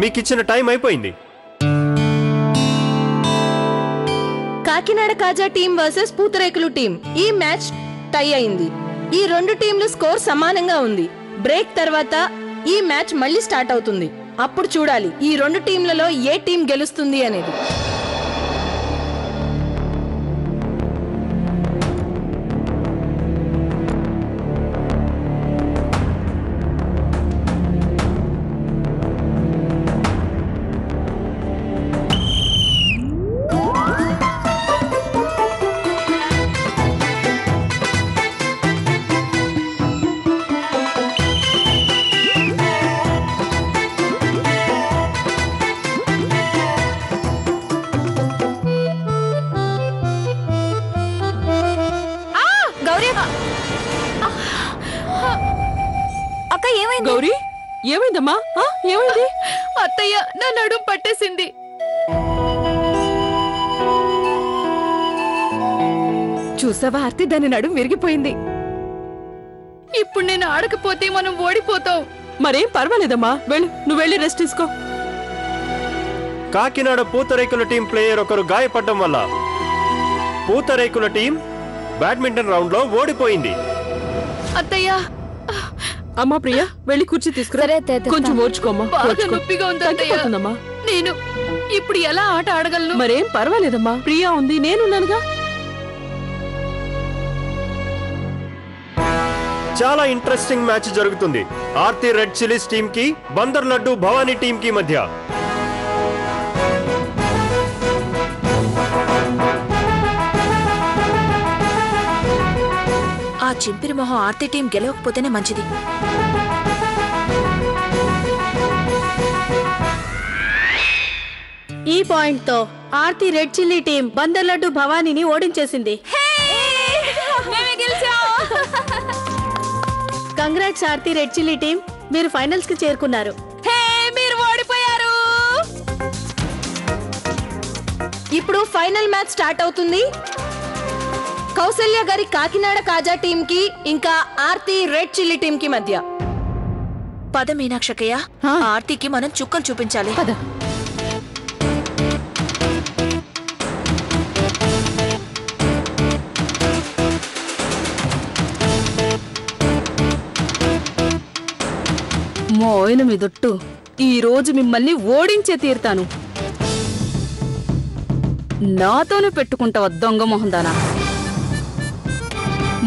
మీకిచ్చిన time అయిపోయింది. కాకినాడ కాజా team versus పూతరేకులు team ఈ match tie అయింది. ఈ రెండు టీంలు స్కోర్ సమానంగా ఉంది. బ్రేక్ తర్వాత ఈ మ్యాచ్ మళ్ళీ స్టార్ట్ అవుతుంది. అప్పుడు చూడాలి ఈ రెండు టీంలలో ఏ టీం గెలుస్తుంది అనేది. గౌరీ ఏమైందమ్మా? ఏమైంది? అత్తయ్య నా నడుం పట్టేసింది. చూసావా ఆర్తి, దాని నడుం విరిగిపోయింది. ఇప్పుడు నేను ఆడకపోతే మనం ఓడిపోతాం. మరేం పర్వాలేదమ్మా, నువ్వు వెళ్ళి రెస్ట్ తీసుకో. కాకినాడ పూతరేకుల టీం ప్లేయర్ ఒకరు గాయపడడం వల్ల పూతరేకుల టీం బ్యాడ్మింటన్ రౌండ్ లో ఓడిపోయింది. అత్తయ్య, అమ్మా ప్రియా, వెళ్ళి కుర్చీ తీసుకురా. కొంచెం ఓర్చుకోమ్మా. నొప్పిగా ఉందమ్మా. నేను ఇప్పుడు ఎలా ఆట ఆడగలను? మరేం పర్వాలేదమ్మా, ప్రియా ఉంది, నేనున్నానుగా. చాలా ఇంట్రెస్టింగ్ మ్యాచ్ జరుగుతుంది. ఆర్తి రెడ్ చిల్లీస్ టీం కి బందర్ లడ్డు భవానీ టీం కి మధ్య. ఆ చింపిరి మొహం ఆర్తి టీం గెలవకపోతేనే మంచిది. ఈ పాయింట్ తో Aarti red chilli team Bandar Laddu భవానీని ఓడించేసింది. Congrats Aarti red chilli team, మీరు ఫైనల్స్ కి చేరుకున్నారు. మీరు ఓడిపోయారు. ఇప్పుడు ఫైనల్ మ్యాచ్ స్టార్ట్ అవుతుంది. కౌసల్య గారి కాకినాడ కాజా టీం కి ఇంకా ఆర్తి రెడ్ చిల్లీ టీం కి మధ్య. పద మీనాక్షకయ్య, ఆర్తికి మనం చుక్కలు చూపించాలి. పద. మోయిన మీదొట్టు, ఈ రోజు మిమ్మల్ని ఓడించే తీరుతాను. నాతోనే పెట్టుకుంటావా దొంగ మొహందానా?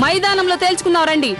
మైదానంలో తేల్చుకున్నారండి.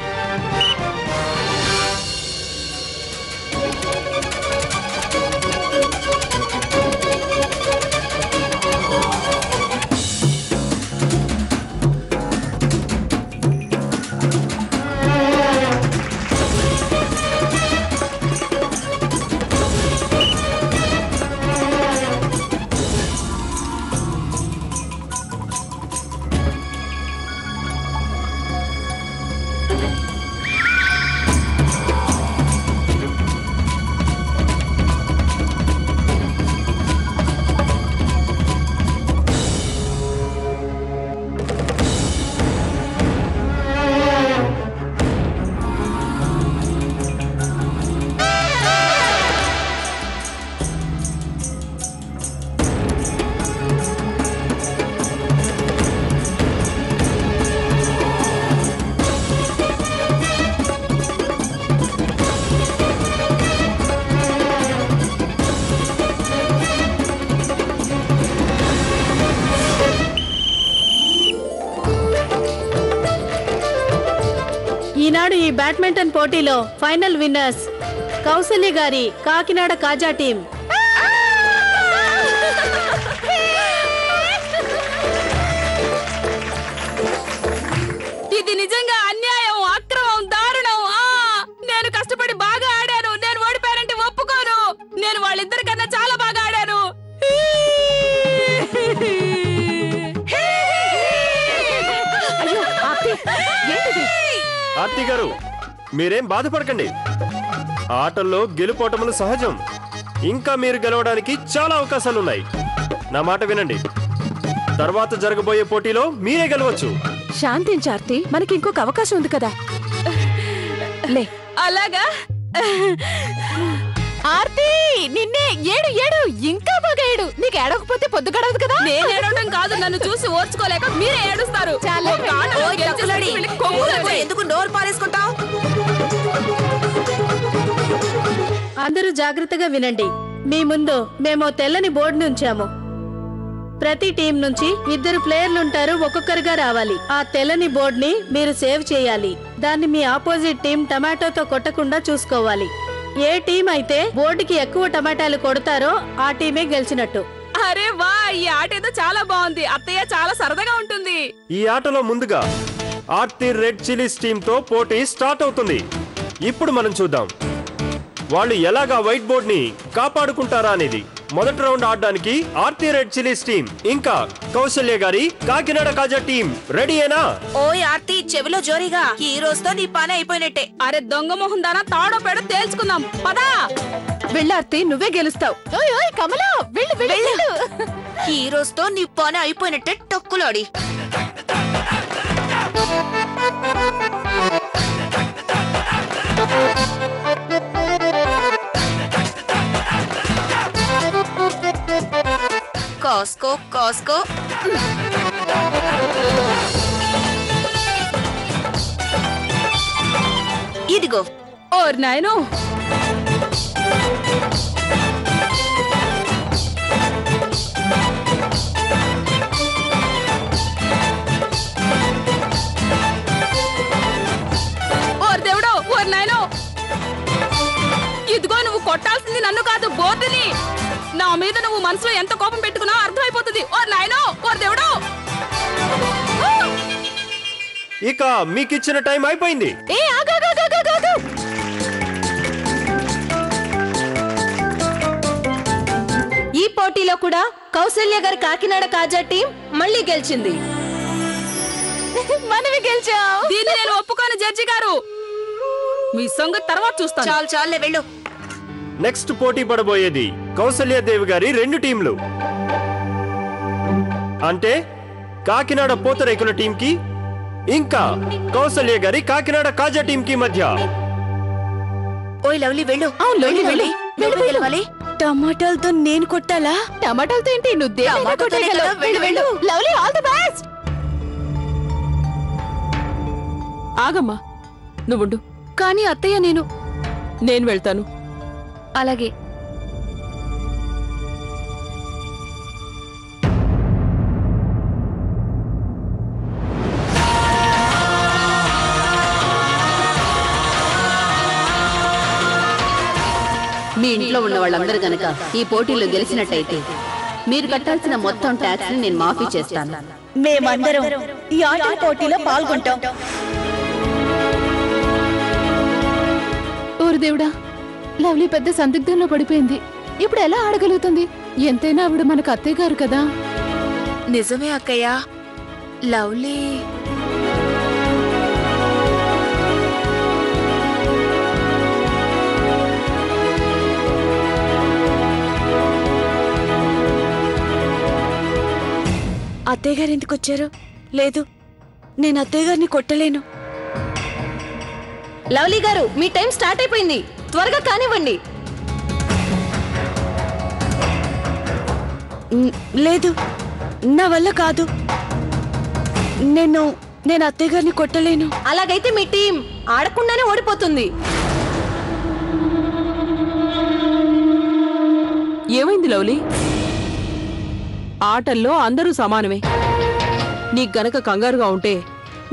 ఈనాడు ఈ బ్యాడ్మింటన్ పోటీలో ఫైనల్ విన్నర్స్ కౌసల్య గారి కాకినాడ కాజా టీం. ఇది నిజంగా అన్యాయం, అక్రమం, దారుణం. నేను కష్టపడి బాగా ఆడాను. నేను ఓడిపోయానంటే ఒప్పుకోను. నేను వాళ్ళిద్దరికన్నా చాలా బాగా ఆడాను. ఆర్తి గారు, మీరేం బాధపడకండి. ఆటల్లో గెలుపోటములు సహజం. ఇంకా మీరు గెలవడానికి చాలా అవకాశాలున్నాయి. నా మాట వినండి. తర్వాత జరగబోయే పోటీలో మీరే గెలవచ్చు. శాంతించార్తి, మనకి ఇంకొక అవకాశం ఉంది కదా. లే. అలాగా? ఆర్తి నిన్నే ఏడు ఏడు ఇంకా బాగా ఏడు. నీకు ఏడకపోతే పొద్దు గడవదు కదా. నేను ఏడవడం కాదు, నన్ను చూసి ఓర్చుకోలేక మీరే ఏడుస్తారు. ఎందుకు నోరు పారేసుకుంటావు? అందరూ జాగ్రత్తగా వినండి. మీ ముందు మేము తెల్లని బోర్డుని ఉంచాము. ప్రతి టీం నుంచి 2 ప్లేయర్లుంటారు, ఒక్కొక్కరుగా రావాలి. ఆ తెల్లని బోర్డుని మీరు సేవ్ చేయాలి. దాన్ని మీ ఆపోజిట్ టీం టమాటోతో కొట్టకుండా చూసుకోవాలి. ఏ టీం అయితే బోర్డుకి ఎక్కువ టమాటాలు కొడతారో ఆ టీమే గెలిచినట్టు. అరే వా, ఈ ఆట ఏదో చాలా బాగుంది. అత్తయ్య చాలా సరదాగా ఉంటుంది. ఈ ఆటలో ముందుగా ఆర్తి రెడ్ చిల్లీస్ టీమ్ తో పోటీ స్టార్ట్ అవుతుంది. ఇప్పుడు మనం చూద్దాం వాళ్ళు ఎలాగా వైట్ బోర్డ్ ని కాపాడుకుంటారా అనేది. మొదటి రౌండ్ ఆడడానికి ఆర్తి రెడ్ చిల్లీస్ టీం ఇంకా కౌశల్య గారి కాకినాడ కాజా టీం రెడీయేనా? ఓయ్ ఆర్తి, చెవిలో జోరీగా. ఈ రోజుతో నీ పని అయిపోయినట్టే. అరే దొంగ మొహం దానా, తాడో పేడో తేల్చుకుందాం పదా. వెళ్ళార్తి, నువ్వే గెలుస్తావు. కమలా వెళ్ళు. ఈ రోజుతో నీ పని అయిపోయినట్టే టక్కులాడి. కాస్కో కాస్కో. ఇదిగో. ఓర్ నాయనో, ఓర్ దేవుడో, ఓర్ నాయనో. ఇదిగో, నువ్వు కొట్టాల్సింది నన్ను కాదు, బోర్డుని. నా మీద నువ్వు మనసులో ఎంత కోపం పెట్టుకున్నావు అర్థమైపోతుంది. ఓర్ నాయనో, ఓర్ దేవుడో. ఇక మీకిచ్చిన టైం అయిపోయింది. ఈ పోటీలో కూడా కౌశల్య గారి కాకినాడ కాజా టీం మళ్ళీ గెలిచింది. మనమే గెలిచాం. దీన్ని నేను ఒప్పుకోను జడ్జి గారు. మీ సంగతి తర్వాత చూస్తాను. చాలు చాలులే, వెళ్ళు. నెక్స్ట్ పోటీ పడబోయేది కౌశల్యాదేవి గారి 2 టీంలు. అంటే కాకినాడ పూతరేకుల టీంకి ఇంకా కౌశల్య గారి కాకినాడ కాజా టీంకి మధ్య. ఓయ్ లవ్లీ, వెళ్ళు. వెళ్ళి ఎవరు గెలవాలి? టమాటాలతో నేను కొట్టాలా? టమాటాలతో ఏంటి? నువ్వు టమాటాతోనే కదా, వెళ్ళు. Lovely, all the best. ఆగమ్మా, నువ్వుండు. కానీ అత్తయ్య, నేను వెళ్తాను. అలాగే. మీ ఇంట్లో ఉన్న వాళ్ళందరూ గనక ఈ పోటీలో గెలిచినట్టయితే మీరు కట్టాల్సిన మొత్తం ట్యాక్స్ ని నేను మాఫీ చేస్తాను. మేమందరం ఈ ఆటల పోటీలో పాల్గొంటాం. ఓరు దేవుడా, లవ్లీ పెద్ద సందిగ్ధంలో పడిపోయింది. ఇప్పుడు ఎలా ఆడగలుగుతుంది? ఎంతైనా ఆవిడ మనకు అత్తయ్య గారు కదా. నిజమే అక్కయ్య. లవ్లీ అత్తయ్య గారు ఎందుకు వచ్చారు? లేదు, నేను అత్తయ్య గారిని కొట్టలేను. లవ్లీ గారు, మీ టైం స్టార్ట్ అయిపోయింది, త్వరగా కానివ్వండి. లేదు, నా వల్ల కాదు. నేను అత్తయ్య గారిని కొట్టలేను. అలాగైతే మీ టీం ఆడకుండానే ఓడిపోతుంది. ఏమైంది లవ్లీ? ఆటల్లో అందరూ సమానమే. నీకు గనక కంగారుగా ఉంటే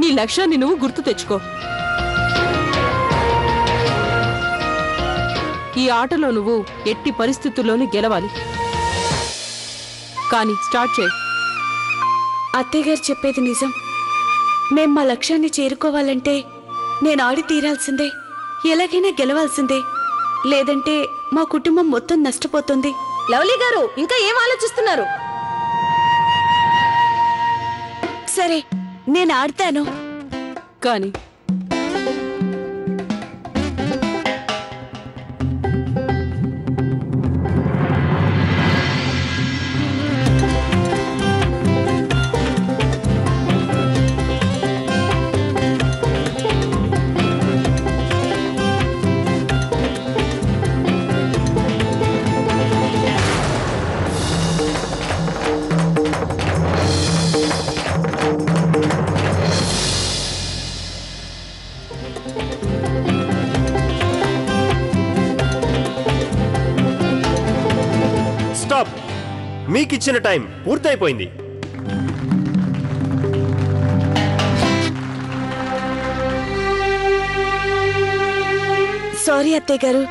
నీ లక్ష్యాన్ని నువ్వు గుర్తు తెచ్చుకో. ఈ ఆటలో నువ్వు ఎట్టి పరిస్థితుల్లోనూ గెలవాలి. కానీ స్టార్ట్ చేయి. అత్తయ్య గారు చెప్పేది నిజం. మేం మా లక్ష్యాన్ని చేరుకోవాలంటే నేను ఆడి తీరాల్సిందే, ఎలాగైనా గెలవాల్సిందే. లేదంటే మా కుటుంబం మొత్తం నష్టపోతుంది. లవ్లీ గారు, ఇంకా ఏం ఆలోచిస్తున్నారు? సరే, నేను ఆడతాను. కానీ మీకిచ్చిన టైం పూర్తయిపోయింది. సారీ అత్తయ్య గారు,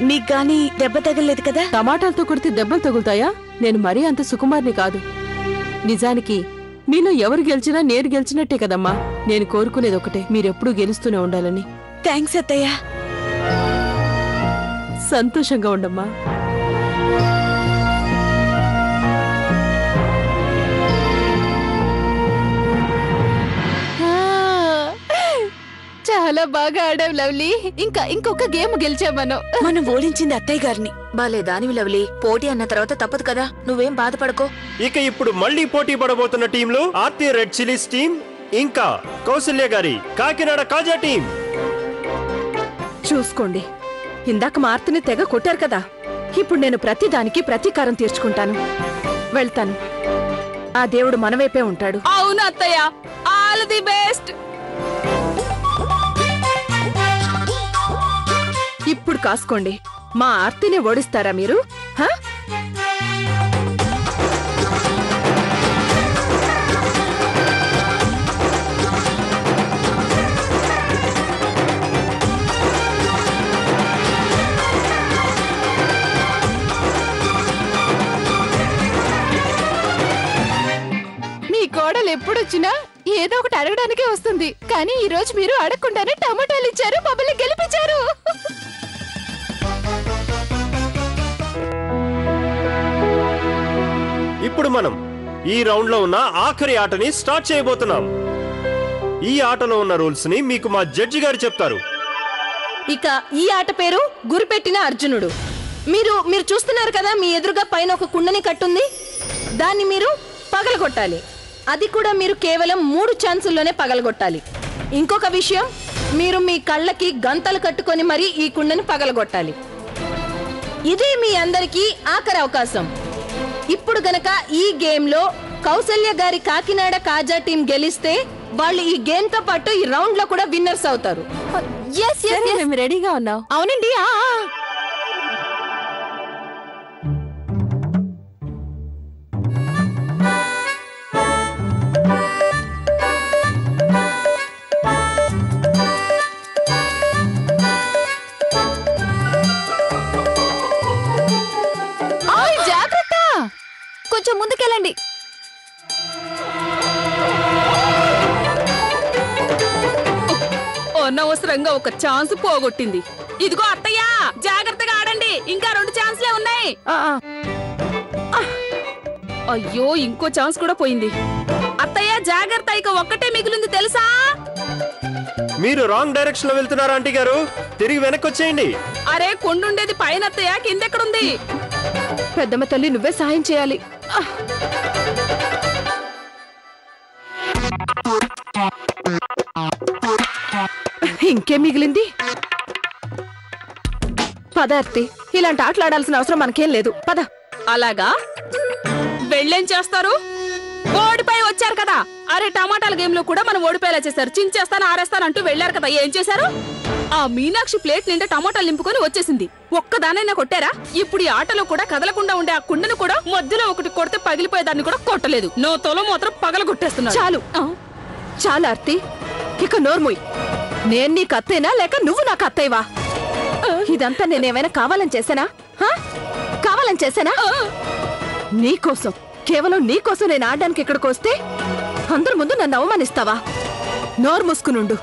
మీకు గాని దెబ్బ తగలేదు కదా? టమాటాలతో కొడితే దెబ్బలు తగులుతాయా? నేను మరీ అంత సుకుమార్ని కాదు. నిజానికి మీలో ఎవరు గెలిచినా నేను గెలిచినట్టే కదమ్మా. నేను కోరుకునేది ఒకటే, మీరెప్పుడూ గెలుస్తూనే ఉండాలని. థ్యాంక్స్ అత్తయ్య. సంతోషంగా ఉండమ్మా. చాలా బాగా ఆడావు లవ్లీ. ఇంకొక గేమ్ గెలిచామను. మనం ఓడించింది అత్తయ్య గారిని. బాలే దానివి లవ్లీ, పోటీ అన్న తర్వాత తప్పదు కదా, నువ్వేం బాధపడకో. ఇక ఇప్పుడు మళ్ళీ పోటీ పడబోతున్న టీంలు ఆర్తి రెడ్ చిల్లీస్ టీం ఇంకా కౌసల్య గారి కాకినాడ కాజా టీం. చూసుకోండి, ఇందాక మా ఆర్తిని తెగ కొట్టారు కదా. ఇప్పుడు నేను ప్రతిదానికి ప్రతీకారం తీర్చుకుంటాను. వెళ్తాను. ఆ దేవుడు మనవైపే ఉంటాడు. అవును అత్తయ్య, ఆల్ ది బెస్ట్. ఇప్పుడు కాసుకోండి, మా ఆర్తిని ఓడిస్తారా మీరు? హా? మీ కోడలు ఎప్పుడొచ్చినా ఏదో ఒకటి అడగడానికే వస్తుంది. కానీ ఈ రోజు మీరు అడగకుండానే టమాటాలు ఇచ్చారు, మమ్మల్ని గెలిపించారు. ఇప్పుడు మనం ఈ రౌండ్ లో ఉన్న ఆఖరి ఆటని స్టార్ట్ చేయబోతున్నాం. ఈ ఆటలో ఉన్న రూల్స్ ని మీకు మా జడ్జి గారు చెప్తారు. ఇక ఈ ఆట పేరు గురిపెట్టిన అర్జునుడు. మీరు చూస్తున్నారు కదా, మీ ఎదురుగా పైన ఒక కుండని కట్టుంది. దాన్ని మీరు పగలగొట్టాలి. అది కూడా మీరు కేవలం 3 ఛాన్సుల్లోనే పగలగొట్టాలి. ఇంకొక విషయం, మీరు మీ కళ్ళకి గంతలు కట్టుకొని మరి ఈ కుండని పగలగొట్టాలి. ఇదే మీ అందరికీ ఆఖరి అవకాశం. ఇప్పుడు గనక ఈ గేమ్ లో కౌసల్య గారి కాకినాడ కాజా టీం గెలిస్తే వాళ్ళు ఈ గేమ్ తో పాటు ఈ రౌండ్ లో కూడా విన్నర్స్ అవుతారు. మేము రెడీగా ఉన్నాం. అవునండి. జాగ్రత్త, కొంచెం ముందుకెళ్ళండి. అనవసరంగా ఒక ఛాన్స్ పోగొట్టింది. ఇదిగో అత్తయ్య, జాగ్రత్తగా ఆడండి, ఇంకా 2 ఛాన్స్లే ఉన్నాయి. అయ్యో, ఇంకో ఛాన్స్ కూడా పోయింది. అత్తయ్య జాగ్రత్త, ఇక ఒక్కటే మిగిలింది తెలుసా? మీరు రాంగ్ డైరెక్షన్ లో వెళ్తున్నారు ఆంటీ గారు, తిరిగి వెనక్కి వచ్చేయండి. అరే, కొండుండేది పైన అత్తయ్య, కిందెక్కడుంది? పెద్దమ్మ తల్లి, నువ్వే సాయం చేయాలి. ఇంకే మిగిలింది? పదార్థి, ఇలాంటి ఆటలు ఆడాల్సిన అవసరం మనకేం లేదు. పద. అలాగా, వెళ్ళేం చేస్తారు? ఓడిపోయి వచ్చారు కదా. అరే, టమాటాల గేమ్ లో కూడా మనం ఓడిపోయేలా చేశారు. చించేస్తాను, ఆరేస్తాను అంటూ వెళ్లారు కదా, ఏం చేశారు? ఆ మీనాక్షి ప్లేట్ నిండా టమాటాలు నింపుకొని వచ్చేసింది. ఒక్కదానైనా కొట్టారా? ఇప్పుడు ఈ ఆటలో కూడా కదలకుండా ఉండే ఆ కుండను కూడా మధ్యలో ఒకటి కొడితే పగిలిపోయేదాన్ని కూడా కొట్టలేదు. నో తొల మాత్రం పగలగొట్టేస్తున్నా. చాలు చాలా ఆర్తి, ఇక నోర్ముయ్. నేను నీకు అత్తేనా లేక నువ్వు నాకు అత్తయ్యవా? ఇదంతా నేనేమైనా కావాలని చేశానా? కావాలని చేశానా? నీకోసం, కేవలం నీకోసం నేను ఆడడానికి ఇక్కడికి వస్తే అందరి ముందు నన్ను అవమానిస్తావా? నోరు మూసుకునుండు.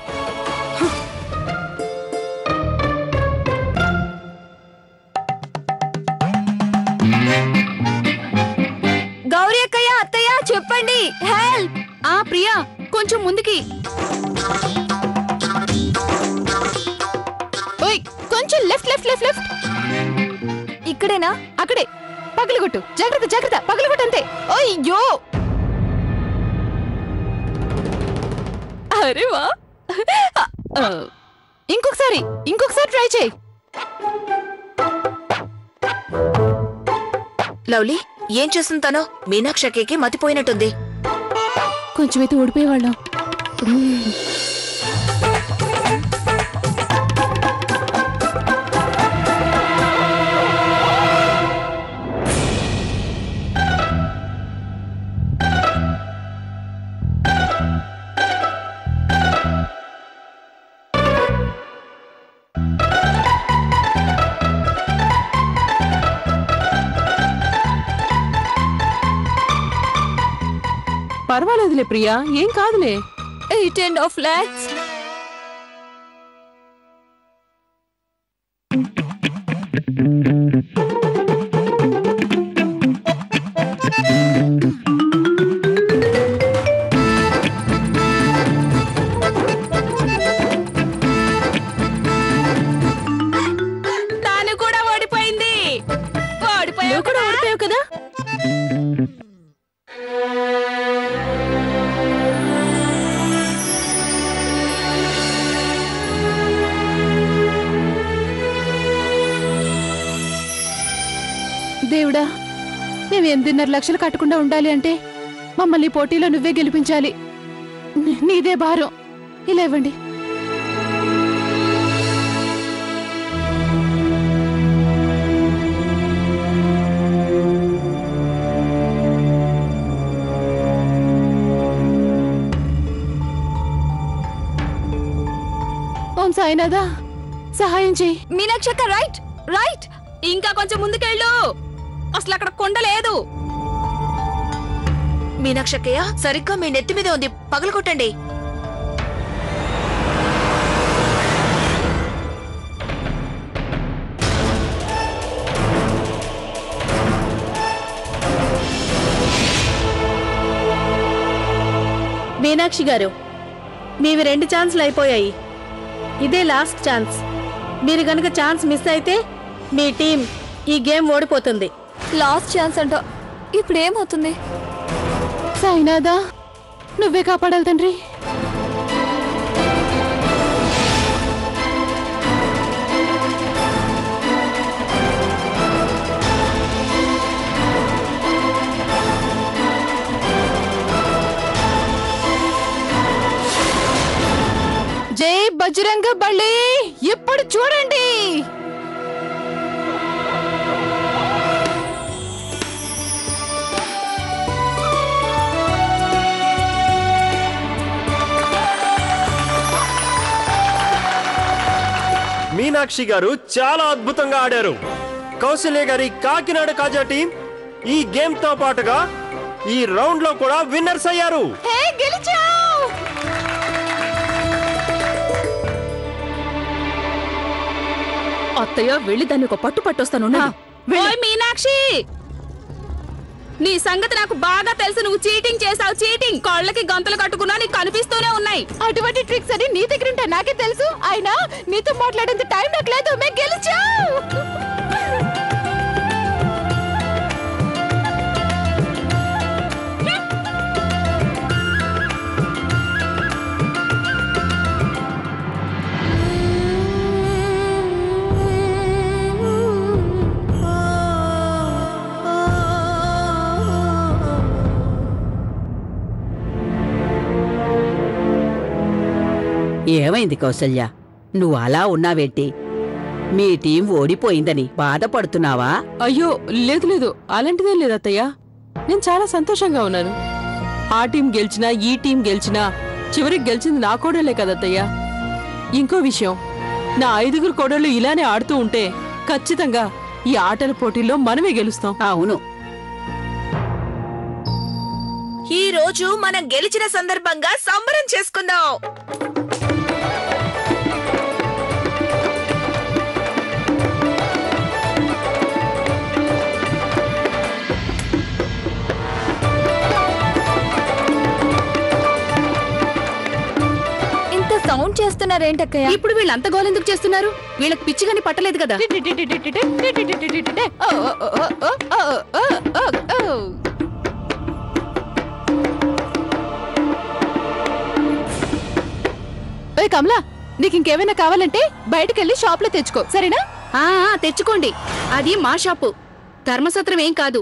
గౌరీ అక్కయ్య, అత్తయ్య చెప్పండి, హెల్ప్. ప్రియా, కొంచెం ముందుకి. ఓయ్, కొంచెం లెఫ్ట్ లెఫ్ట్ లెఫ్ట్ లెఫ్ట్. ఇక్కడేనా? అక్కడే. పగలగొట్టు. జాగ్రత్త జాగ్రత్త, పగలగొట్టు అంతే. అయ్యో, అరే వా. ఇంకొకసారి ట్రై చేయి. లవ్లీ, ఏం చేస్తుంటానో? మీనాక్షకి మతిపోయినట్టుంది. కొంచెం అయితే ఓడిపోయేవాళ్ళం. పర్వాలేదులే ప్రియా, ఏం కాదులే. 8.5 lakhs. తాను కూడా ఓడిపోయింది. నువ్వు కూడా ఓడిపోయావు కదా. దేవుడా, మేము 8.5 లక్షలు కట్టకుండా ఉండాలి అంటే మమ్మల్ని పోటీలో నువ్వే గెలిపించాలి. నీదే భారం. ఇలా ఇవ్వండి. ఓం సాయినాథా, సహాయం చెయ్యి. మీనాక్షక్క, రైట్ రైట్. ఇంకా కొంచెం ముందుకెళ్ళు. అసలు అక్కడ కొండ లేదు. మీనాక్షక్కయ్య, సరిగ్గా మీ నెత్తి మీద ఉంది, పగలగొట్టండి. మీనాక్షి గారు, మీవి 2 ఛాన్స్లు అయిపోయాయి. ఇదే లాస్ట్ ఛాన్స్. మీరు గనుక ఛాన్స్ మిస్ అయితే మీ టీం ఈ గేమ్ ఓడిపోతుంది. లాస్ట్ ఛాన్స్ అంట. ఇప్పుడు ఏమవుతుంది? సాయినాథా, నువ్వే కాపాడాలి తండ్రి. జై బజరంగ బలి. ఇప్పుడు చూడండి. మీనాక్షి గారు చాలా అద్భుతంగా ఆడారు. కౌశల్య గారి కాకినాడ కాజా టీం ఈ గేమ్ తో పాటుగా ఈ రౌండ్ లో కూడా విన్నర్స్ అయ్యారు. అత్తయ్య, వెళ్ళి దాన్ని ఒక పట్టు పట్టొస్తాను. ఓయ్ మీనాక్షి, నీ సంగతి నాకు బాగా తెలుసు. నువ్వు చీటింగ్ చేసావు, చీటింగ్. కాళ్ళకి గంతలు కట్టుకున్నా నీకు కనిపిస్తూనే ఉన్నాయి. అటువంటి ట్రిక్స్ అని నీ దగ్గర ఉంటా నాకే తెలుసు. అయినా నీతో మాట్లాడేంత టైం నాకు లేదు. మేము గెలిచావు. ఏమైంది కౌసల్య, నువ్వు అలా ఉన్నావేంటి? మీ టీం ఓడిపోయిందని బాధపడుతున్నావా? అయ్యో లేదు లేదు, అలాంటిదేం లేదు అత్తయ్య. నేను చాలా సంతోషంగా ఉన్నాను. ఆ టీం గెలిచినా ఈ టీం గెలిచినా చివరికి గెలిచింది నా కోడలే కదత్తయ్య. ఇంకో విషయం, నా 5 కోడళ్ళు ఇలానే ఆడుతూ ఉంటే ఖచ్చితంగా ఈ ఆటల పోటీల్లో మనమే గెలుస్తాం. అవును, ఈ రోజు మనం గెలిచిన సందర్భంగా సంబరం చేసుకుందాం. సౌండ్ చేస్తున్నారేంటక్కయ్య? ఇప్పుడు వీళ్ళంత గోలెందుకు చేస్తున్నారు? వీళ్ళకి పిచ్చిగాని పట్టలేదు కదా. ఓయ్ కమలా, నీకు ఇంకేమైనా కావాలంటే బయటకెళ్ళి షాప్ లో తెచ్చుకో, సరేనా? తెచ్చుకోండి. అది మా షాపు, ధర్మసత్రం ఏం కాదు.